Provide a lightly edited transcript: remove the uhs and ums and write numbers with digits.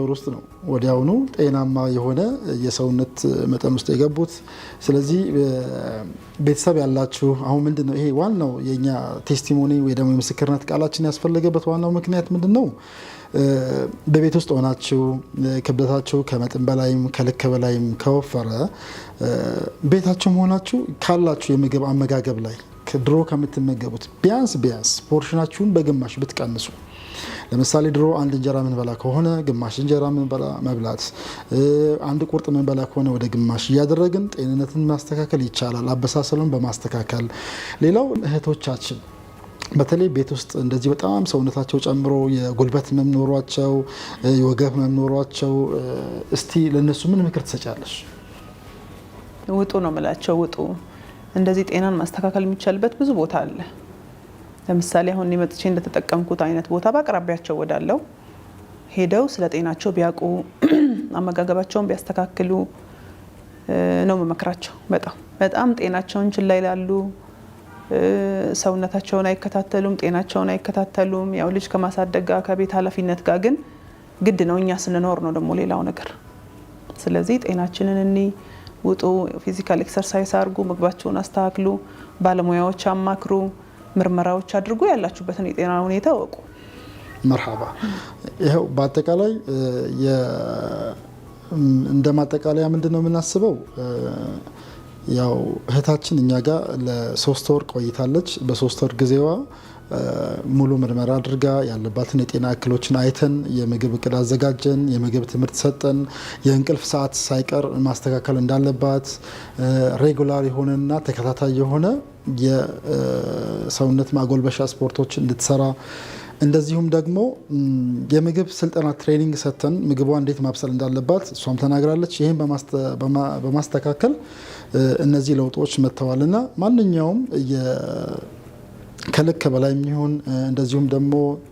ውስጥ ነው ወዲያውኑ ጤናማ የሆነ የሰውነት መጠን ውስጥ የገቡት። ስለዚህ ቤተሰብ ያላችሁ አሁን ምንድነው ይሄ ዋናው የኛ ቴስቲሞኒ ወይ ደግሞ የምስክርነት ቃላችን ያስፈልገበት ዋናው ምክንያት ምንድነው? በቤት ውስጥ ሆናችሁ ክብደታችሁ ከመጠን በላይም ከልክ በላይም ከወፈረ ቤታችሁ ሆናችሁ ካላችሁ የምግብ አመጋገብ ላይ ድሮ ከምትመገቡት ቢያንስ ፖርሽናችሁን በግማሽ ብትቀንሱ። ለምሳሌ ድሮ አንድ እንጀራ ምን በላ ከሆነ ግማሽ እንጀራ ምን በላ መብላት፣ አንድ ቁርጥ ምን በላ ከሆነ ወደ ግማሽ እያደረግን ጤንነትን ማስተካከል ይቻላል፣ አበሳሰሉን በማስተካከል። ሌላው እህቶቻችን በተለይ ቤት ውስጥ እንደዚህ በጣም ሰውነታቸው ጨምሮ የጉልበት ህመም ኖሯቸው የወገብ ህመም ኖሯቸው እስቲ ለነሱ ምን ምክር ትሰጫለሽ? ውጡ ነው የምላቸው። ውጡ። እንደዚህ ጤናን ማስተካከል የሚቻልበት ብዙ ቦታ አለ። ለምሳሌ አሁን መጥቼ እንደተጠቀምኩት አይነት ቦታ በአቅራቢያቸው ወዳለው ሄደው ስለ ጤናቸው ቢያውቁ አመጋገባቸውን ቢያስተካክሉ ነው መመክራቸው። በጣም ጤናቸውን ችላ ይላሉ። ሰውነታቸውን አይከታተሉም፣ ጤናቸውን አይከታተሉም። ያው ልጅ ከማሳደግ ጋር ከቤት ኃላፊነት ጋር ግን ግድ ነው። እኛ ስንኖር ነው ደግሞ ሌላው ነገር። ስለዚህ ጤናችንን ውጡ፣ ፊዚካል ኤክሰርሳይዝ አድርጉ፣ ምግባቸውን አስተካክሉ፣ ባለሙያዎች አማክሩ፣ ምርመራዎች አድርጉ፣ ያላችሁበትን የጤና ሁኔታ ወቁ። መርሐባ። ይሄው በአጠቃላይ እንደ ማጠቃለያ ምንድነው የምናስበው? ያው እህታችን እኛ ጋር ለ3 ወር ቆይታለች። በ3 ወር ጊዜዋ ሙሉ ምርመራ አድርጋ ያለባትን የጤና እክሎችን አይተን የምግብ እቅድ አዘጋጀን፣ የምግብ ትምህርት ሰጠን፣ የእንቅልፍ ሰዓት ሳይቀር ማስተካከል እንዳለባት ሬጉላር የሆነና ተከታታይ የሆነ የሰውነት ማጎልበሻ ስፖርቶች እንድትሰራ እንደዚሁም ደግሞ የምግብ ስልጠና ትሬኒንግ ሰጥተን ምግቧ እንዴት ማብሰል እንዳለባት እሷም ተናግራለች። ይህን በማስተካከል እነዚህ ለውጦች መጥተዋልና ማንኛውም ከልክ በላይ የሚሆን እንደዚሁም ደግሞ